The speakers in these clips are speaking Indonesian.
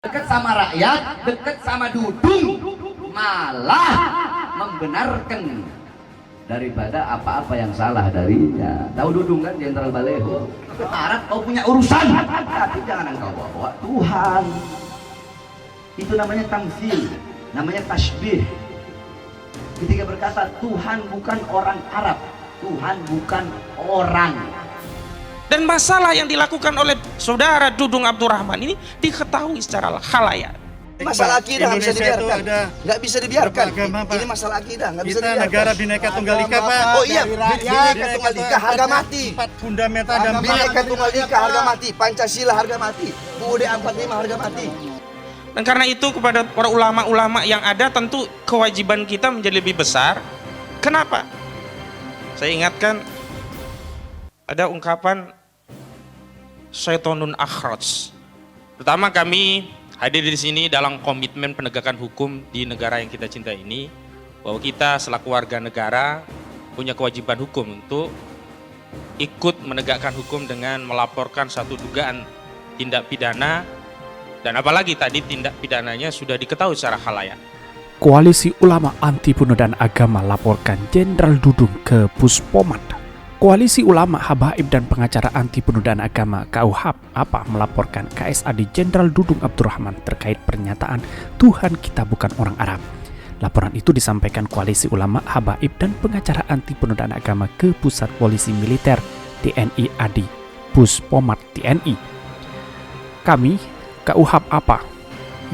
dekat sama rakyat, dekat sama Dudung, malah membenarkan daripada apa-apa yang salah darinya. Tahu Dudung kan, Jenderal Baleho? Arab kau punya urusan, tapi jangan engkau bawa Tuhan. Itu namanya tamtsil, namanya tasbih. Ketika berkata Tuhan bukan orang Arab, Tuhan bukan orang. Dan masalah yang dilakukan oleh saudara Dudung Abdurrahman ini diketahui secara khalayak. Masalah akidah nggak bisa dibiarkan. Nggak bisa dibiarkan. Ini masalah akidah nggak bisa dibiarkan. Negara Bhinneka Tunggal Ika, Pak. Oh iya, Bhinneka Tunggal Ika harga mati. Empat fundamental dan Bhinneka Tunggal Ika harga mati. Pancasila harga mati. UUD 45 harga mati. Dan karena itu kepada para ulama-ulama yang ada tentu kewajiban kita menjadi lebih besar. Kenapa? Saya ingatkan ada ungkapan syaitonun akhraj. Pertama, kami hadir di sini dalam komitmen penegakan hukum di negara yang kita cintai ini, bahwa kita selaku warga negara punya kewajiban hukum untuk ikut menegakkan hukum dengan melaporkan satu dugaan tindak pidana, dan apalagi tadi tindak pidananya sudah diketahui secara khalayak. Koalisi Ulama Anti Penodaan Agama laporkan Jenderal Dudung ke Puspomat. Koalisi Ulama, Habaib dan Pengacara Anti Penodaan Agama KUHAP APA melaporkan KSAD Jenderal Dudung Abdurrahman terkait pernyataan Tuhan kita bukan orang Arab. Laporan itu disampaikan Koalisi Ulama, Habaib dan Pengacara Anti Penodaan Agama ke Pusat Polisi Militer TNI AD, Puspomat TNI. Kami, KUHAP APA,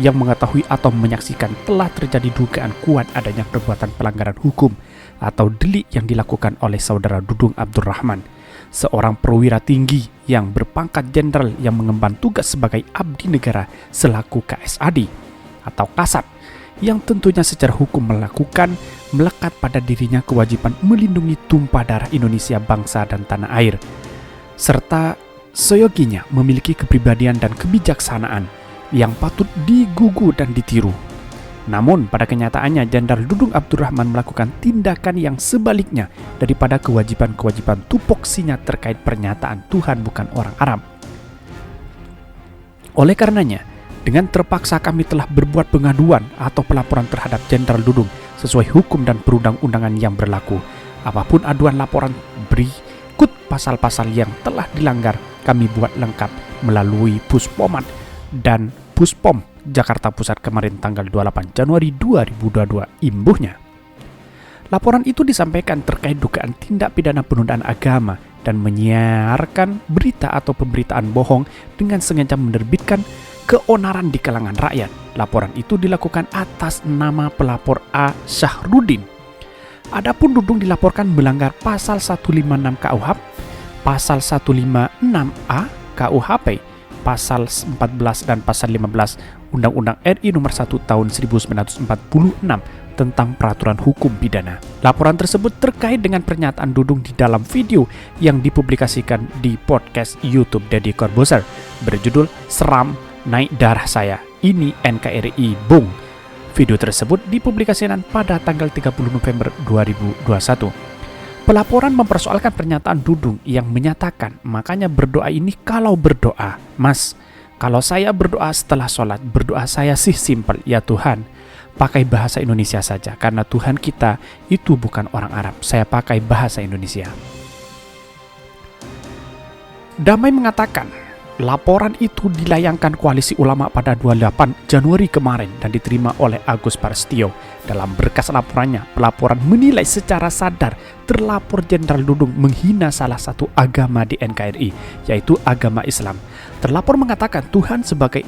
yang mengetahui atau menyaksikan telah terjadi dugaan kuat adanya perbuatan pelanggaran hukum atau delik yang dilakukan oleh saudara Dudung Abdurrahman, seorang perwira tinggi yang berpangkat jenderal yang mengemban tugas sebagai abdi negara selaku KSAD atau Kasat, yang tentunya secara hukum melekat pada dirinya kewajiban melindungi tumpah darah Indonesia bangsa dan tanah air, serta seyoginya memiliki kepribadian dan kebijaksanaan yang patut digugu dan ditiru. Namun pada kenyataannya Jenderal Dudung Abdurrahman melakukan tindakan yang sebaliknya daripada kewajiban-kewajiban tupoksinya terkait pernyataan Tuhan bukan orang Arab. Oleh karenanya, dengan terpaksa kami telah berbuat pengaduan atau pelaporan terhadap Jenderal Dudung sesuai hukum dan perundang-undangan yang berlaku. Apapun aduan laporan berikut pasal-pasal yang telah dilanggar kami buat lengkap melalui Puspomat dan Puspom Jakarta Pusat kemarin tanggal 28 Januari 2022 imbuhnya. Laporan itu disampaikan terkait dugaan tindak pidana penodaan agama dan menyiarkan berita atau pemberitaan bohong dengan sengaja menerbitkan keonaran di kalangan rakyat. Laporan itu dilakukan atas nama pelapor A. Syahrudin. Adapun Dudung dilaporkan melanggar pasal 156 KUHP, pasal 156A KUHP, pasal 14 dan pasal 15 Undang-Undang RI nomor 1 tahun 1946 tentang peraturan hukum pidana. Laporan tersebut terkait dengan pernyataan Dudung di dalam video yang dipublikasikan di podcast YouTube Deddy Corbuzier berjudul Seram Naik Darah Saya, Ini NKRI Bung. Video tersebut dipublikasikan pada tanggal 30 November 2021. Pelaporan mempersoalkan pernyataan Dudung yang menyatakan, makanya berdoa ini kalau berdoa. Mas, kalau saya berdoa setelah sholat, berdoa saya sih simpel, ya Tuhan, pakai bahasa Indonesia saja, karena Tuhan kita itu bukan orang Arab. Saya pakai bahasa Indonesia. Damai mengatakan, laporan itu dilayangkan Koalisi Ulama pada 28 Januari kemarin dan diterima oleh Agus Parstio. Dalam berkas laporannya, pelaporan menilai secara sadar terlapor Jenderal Dudung menghina salah satu agama di NKRI, yaitu agama Islam. Terlapor mengatakan Tuhan sebagai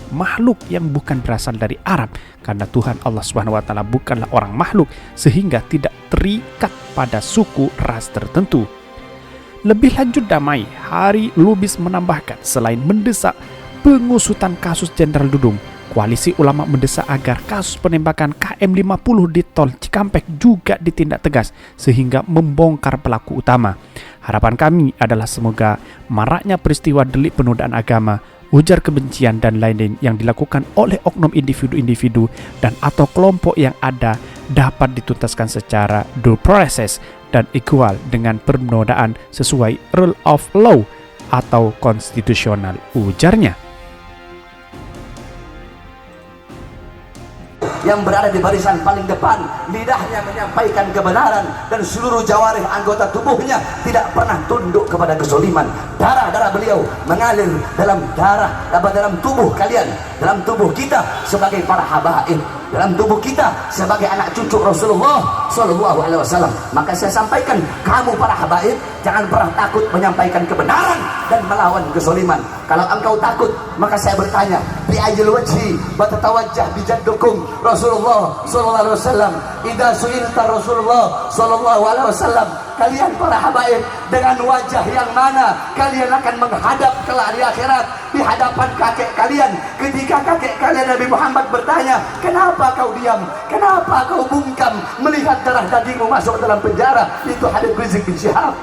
makhluk yang bukan berasal dari Arab, karena Tuhan Allah SWT bukanlah orang makhluk sehingga tidak terikat pada suku ras tertentu. Lebih lanjut Damai, Hari Lubis menambahkan, selain mendesak pengusutan kasus Jenderal Dudung, Koalisi Ulama mendesak agar kasus penembakan KM50 di Tol Cikampek juga ditindak tegas sehingga membongkar pelaku utama. Harapan kami adalah semoga maraknya peristiwa delik penodaan agama, ujar kebencian dan lain-lain yang dilakukan oleh oknum individu-individu dan atau kelompok yang ada dapat dituntaskan secara due process dan equal dengan penodaan sesuai rule of law atau konstitusional, ujarnya. yang berada di barisan paling depan, lidahnya menyampaikan kebenaran dan seluruh jawarih anggota tubuhnya tidak pernah tunduk kepada kezaliman. Darah-darah beliau mengalir dalam dalam tubuh kalian, dalam tubuh kita sebagai para habaib, dalam tubuh kita sebagai anak cucu Rasulullah Sallallahu Alaihi Wasallam. Maka saya sampaikan, kamu para habaib jangan pernah takut menyampaikan kebenaran dan melawan kezaliman. Kalau engkau takut, maka saya bertanya, bi ayil wajhi batatawajjah bijaddukum Rasulullah Sallallahu Alaihi Wasallam. Idza su'ilta Rasulullah Sallallahu Alaihi Wasallam, kalian para habaib dengan wajah yang mana kalian akan menghadap kelak di akhirat, di hadapan kakek kalian. Ketika kakek kalian Nabi Muhammad bertanya, kenapa kau diam, kenapa kau bungkam melihat darah dagingmu masuk dalam penjara? Itu Habib Rizik bin Syihab.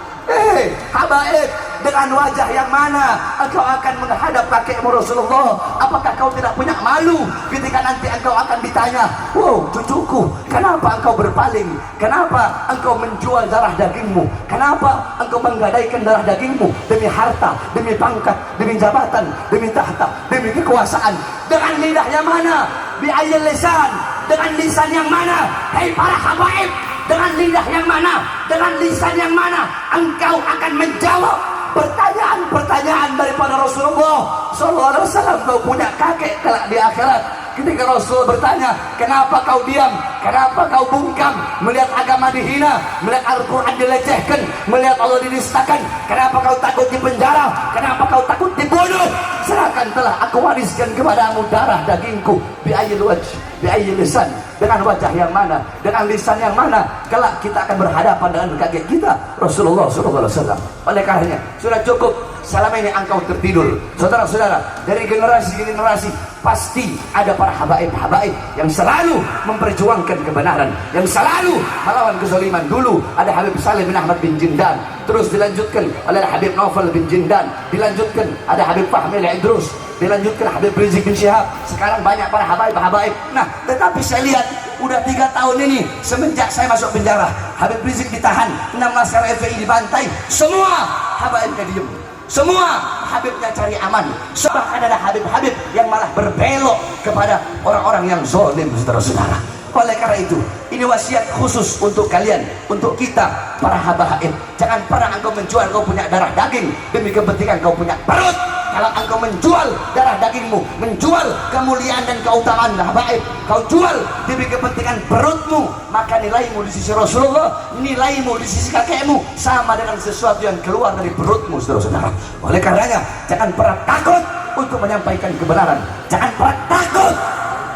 Habaib, dengan wajah yang mana engkau akan menghadap kakekmu Rasulullah? Apakah kau tidak punya malu ketika nanti engkau akan ditanya, wow cucuku, kenapa engkau berpaling, kenapa engkau menjual darah dagingmu, kenapa engkau menggadaikan darah dagingmu demi harta, demi pangkat, demi jabatan, demi tahta, demi kekuasaan? Dengan lidah yang mana? Bi'ayil lisan, dengan lisan yang mana? Hei para habaib, dengan lidah yang mana, dengan lisan yang mana engkau akan menjawab pertanyaan-pertanyaan daripada Rasulullah Sallallahu Alaihi Wasallam? Kau punya kakek kelak di akhirat. Ketika Rasul bertanya, kenapa kau diam, kenapa kau bungkam melihat agama dihina, melihat Al-Quran dilecehkan, melihat Allah dinistakan? Kenapa kau takut dipenjara, kenapa kau takut dibunuh? Serahkan telah aku wariskan kepadamu darah dagingku. Bi'ayil wajh, bi'ayil lisan, dengan wajah yang mana, dengan lisan yang mana kelak kita akan berhadapan dengan kakek kita Rasulullah SAW. Oleh karenanya sudah cukup selama ini engkau tertidur. Saudara-saudara, dari generasi ke generasi pasti ada para habaib-habaib yang selalu memperjuangkan kebenaran, yang selalu melawan kezaliman. Dulu ada Habib Saleh bin Ahmad bin Jindan, terus dilanjutkan oleh Habib Naufal bin Jindan, dilanjutkan ada Habib Fahmi Al-Idrus, dilanjutkan Habib Rizik bin Syihab. Sekarang banyak para habaib-habaib. Nah, tetapi saya lihat udah 3 tahun ini semenjak saya masuk penjara, Habib Rizik ditahan, 6 laskar FPI dibantai, semua habaibnya diem, semua habibnya cari aman. Bahkan ada habib-habib yang malah berbelok kepada orang-orang yang zalim, saudara-saudara. Oleh karena itu, ini wasiat khusus untuk kalian, untuk kita para habaib. Jangan pernah engkau menjual kau punya darah daging demi kepentingan kau punya perut. Kalau engkau menjual darah dagingmu, menjual kemuliaan dan keutamaan habaib, kau jual demi kepentingan perutmu, maka nilaimu di sisi Rasulullah, nilaimu di sisi kakekmu sama dengan sesuatu yang keluar dari perutmu, saudara-saudara. Oleh karenanya, jangan pernah takut untuk menyampaikan kebenaran. Jangan pernah takut.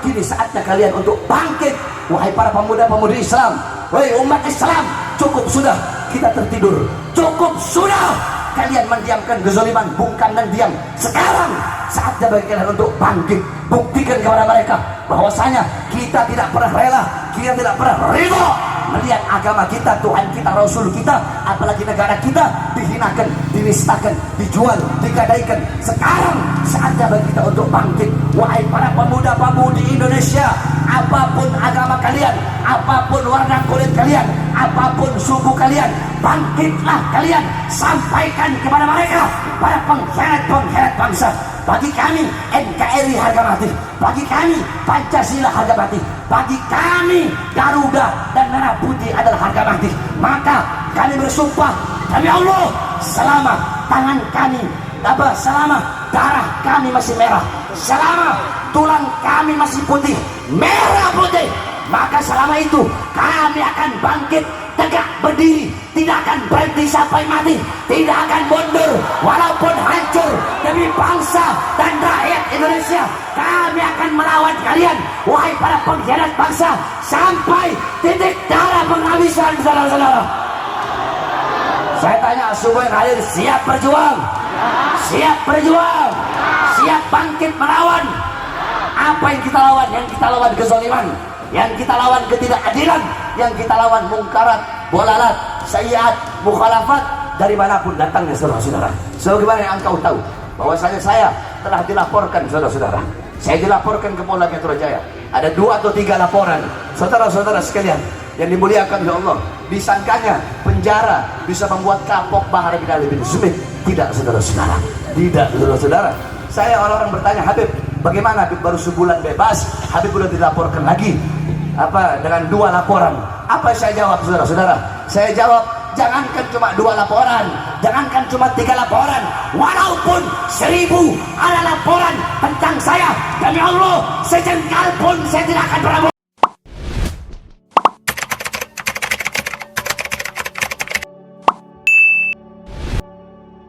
Kini saatnya kalian untuk bangkit. Wahai para pemuda-pemudi Islam, wahai umat Islam, cukup sudah kita tertidur. Cukup sudah kalian mendiamkan kezaliman, bungkam dan diam. Sekarang saatnya bagi kalian untuk bangkit. Buktikan kepada mereka bahwasanya kita tidak pernah rela, kita tidak pernah ridho melihat agama kita, Tuhan kita, Rasul kita, apalagi negara kita dihinakan, dinistakan, dijual, digadaikan. Sekarang saatnya bagi kita untuk bangkit. Wahai para pemuda-pemudi Indonesia, apapun agama kalian, apapun warna kulit kalian, apapun suku kalian, bangkitlah kalian, sampaikan kepada mereka, para pengkhianat-pengkhianat bangsa. Bagi kami NKRI harga mati, bagi kami Pancasila harga mati, bagi kami Garuda dan Merah Putih adalah harga mati. Maka kami bersumpah demi Allah, selama tangan kami selama darah kami masih merah, selama tulang kami masih putih, merah putih, maka selama itu kami akan bangkit, tegak berdiri, tidak akan berhenti sampai mati, tidak akan mundur walaupun hancur demi bangsa dan rakyat Indonesia. Kami akan melawan kalian, wahai para pengkhianat bangsa, sampai titik darah penghabisan, saudara-saudara. Saya tanya semua yang hadir, siap berjuang? Siap berjuang? Siap bangkit melawan? Apa yang kita lawan? Yang kita lawan kezaliman, yang kita lawan ketidakadilan, yang kita lawan mungkarat, bolalat, sayyiat, mukhalafat dari manapun datangnya, saudara-saudara. Sebagaimana yang engkau tahu bahwasanya saya telah dilaporkan, saudara-saudara. Saya dilaporkan ke Polda Metro Jaya. Ada 2 atau 3 laporan, saudara-saudara sekalian yang dimuliakan oleh Allah. Disangkanya penjara bisa membuat kapok Bahar bin Ali bin Smith. Tidak, saudara-saudara. Tidak, saudara-saudara. Saya orang-orang bertanya, Habib, bagaimana Habib baru sebulan bebas, Habib sudah dilaporkan lagi? apa dengan 2 laporan. Apa saya jawab, saudara-saudara? Saya jawab, jangankan cuma 2 laporan, jangankan cuma 3 laporan, walaupun 1000 ada laporan tentang saya, demi Allah sejengkal pun saya tidak akan pernah